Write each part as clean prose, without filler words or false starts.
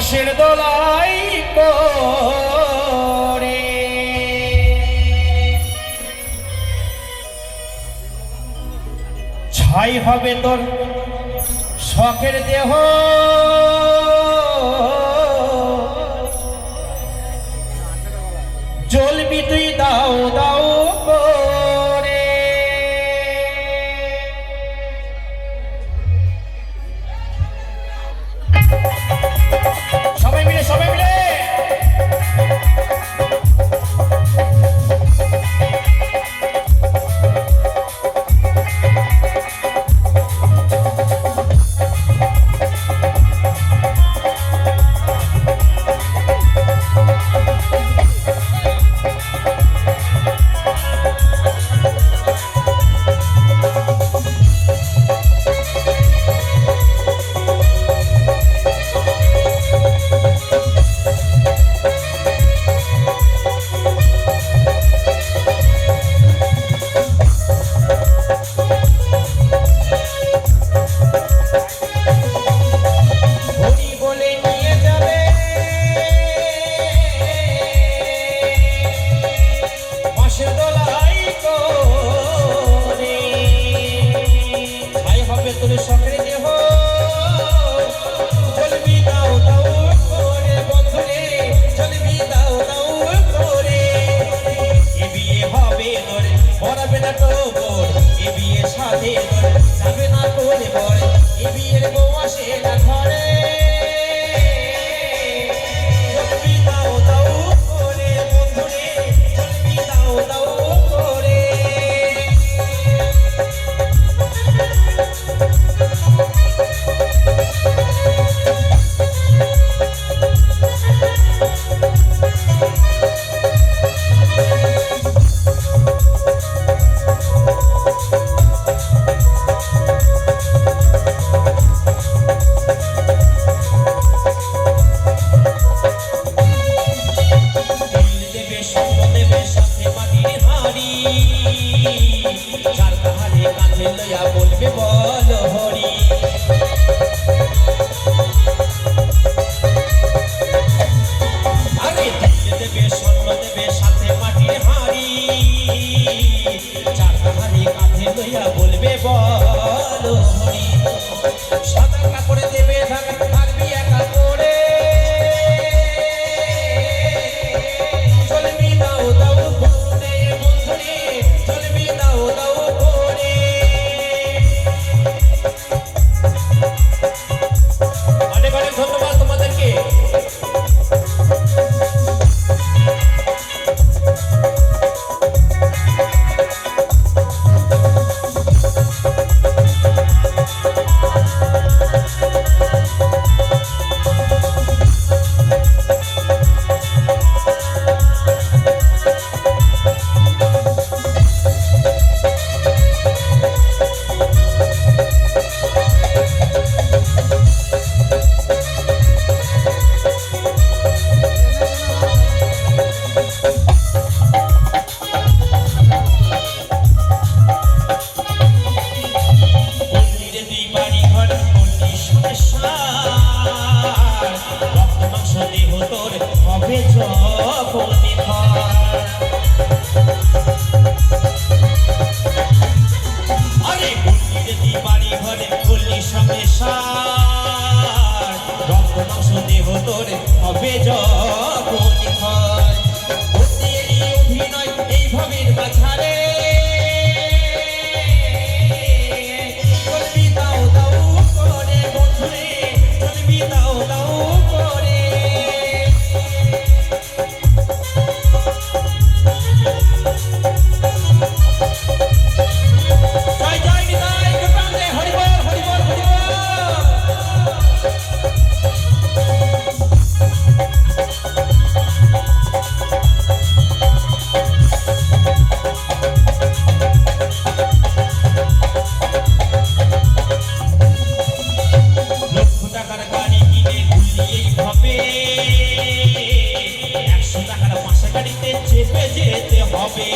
বাঁশের দোলাই করে ছাই হবে তোর শখের দেহ জ্বলবি তুই দাও দাও করে সবাই মিলে যাবে না করে বড় এ বিয়ের বউ আসে না ঘরে চলবি দাও দাও করে বন্ধুরে চলবি দাও দাও করে চার কাহারে কাঁধে লইয়া বলবে বল হরি আরে দিলে দেবে স্বর্ণ দেবে সাথে মাটির হাড়ি চার কাহারে কাঁধে লইয়া বলবে বল হরি সাদা কাপড়ে দেবে থাকবি একা করে চলবি দাও দাও করে বন্ধুরে চলবি দাও দাও করে অনেক অনেক ধন্যবাদ তোমাদেরকে আরে বন্দি বাড়ি ঘরে বললি সঙ্গে রক্ত মাংস দেহ তোর হবে অভিনয় এই ভাবের মাঝারে চলবি দাও দাও করে বন্ধুরে চলবি দাও দাও করে চেপে যেতে হবে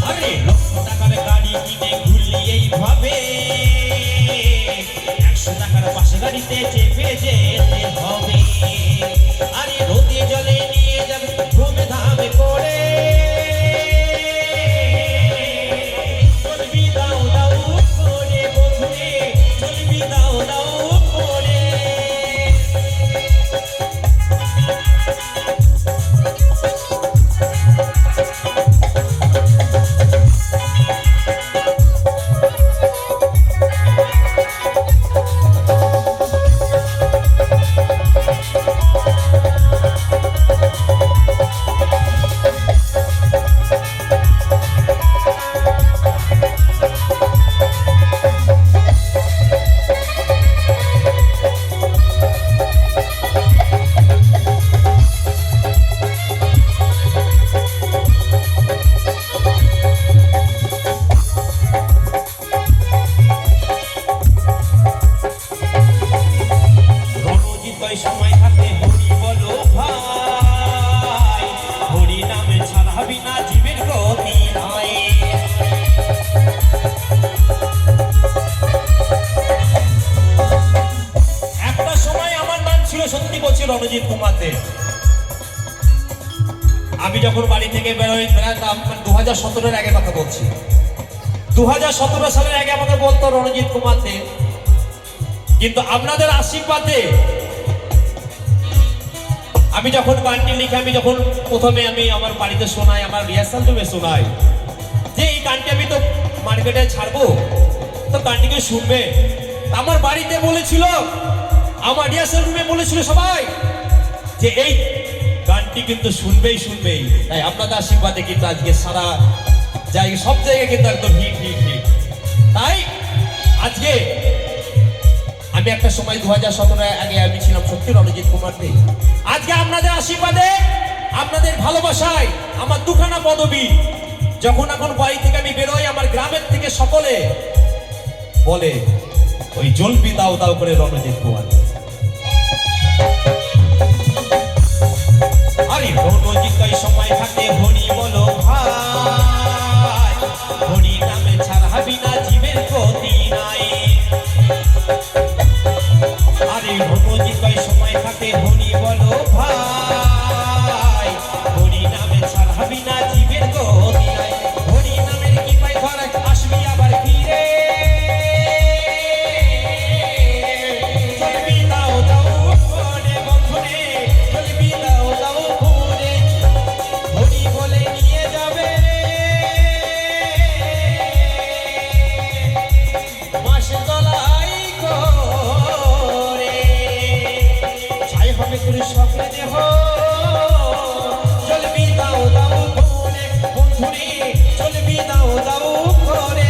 আরে লক্ষ টাকার গাড়ি কিনে ঘুরলি এইভাবে গাড়িতে চেপে যেতে হবে, আরে রোদে জলে নিয়ে যাবে ঘুমে ধামে করে। চলবি দাও দাও করে বন্ধুরে, চলবি দাও দাও করে। সময় থাকতে হরি বলো ভাই, হরি নামে ছাড়া বিনা জীবের গতি নাই। একটা সময় আমার নাম ছিল, সত্যি বলছি, রণজিৎ কুমার দে। আমি যখন বাড়ি থেকে বেরোতাম 2017-এর আগে কথা বলছি, 2017 সালের আগে আমাকে বলতো রণজিৎ কুমার দে। কিন্তু আপনাদের আশীর্বাদে আমি যখন গানটি লিখে, আমি যখন প্রথমে আমি আমার বাড়িতে শোনাই, আমার রিহার্সাল রুমে শোনাই যে এই গানটি আমি তো মার্কেটে ছাড়বো, তো গানটিকে শুনবে। আমার বাড়িতে বলেছিল, আমার রিহার্সাল রুমে বলেছিল সবাই যে এই গানটি কিন্তু শুনবেই শুনবেই। তাই আপনাদের আশীর্বাদে কিন্তু আজকে সারা জায়গায়, সব জায়গায় কিন্তু একদম হিট হিট হিট। তাই আজকে আমি একটা সময় 2017-এর আগে আমি ছিলাম সত্যি রণজিৎ কুমার দে। আজকে আপনাদের আশীর্বাদে, আপনাদের ভালোবাসায় আমার দুখানা পদবী, যখন এখন বাড়ি থেকে আমি বেরোই, আমার গ্রামের থেকে সকলে বলে ওই জলবি দাও দাও করে রণজিৎ কুমার। আরে রণজিৎ এই সময় থাকে হরি বলো ভাই, হরি নামে ছাড়া বিনা জীবের গতি নাই। আরে রণজিৎ এই সময় থাকে হরি বলো ভাই, হরি নামে ছাড়া বিনা জীবের গতি নাই। হরি নামের কি পাই ধরে আসবি আবার ফিরে, চলবি দাও দাও করে বন্ধুরে, চলবি দাও দাও করে। হরি বলে নিয়ে যাবে মাসে তলাই করে, ছাই হবে করে স্বপ্নে দেহ। চলবি দাও দাও করে বন্ধুরে, চলবি দাও দাও করে।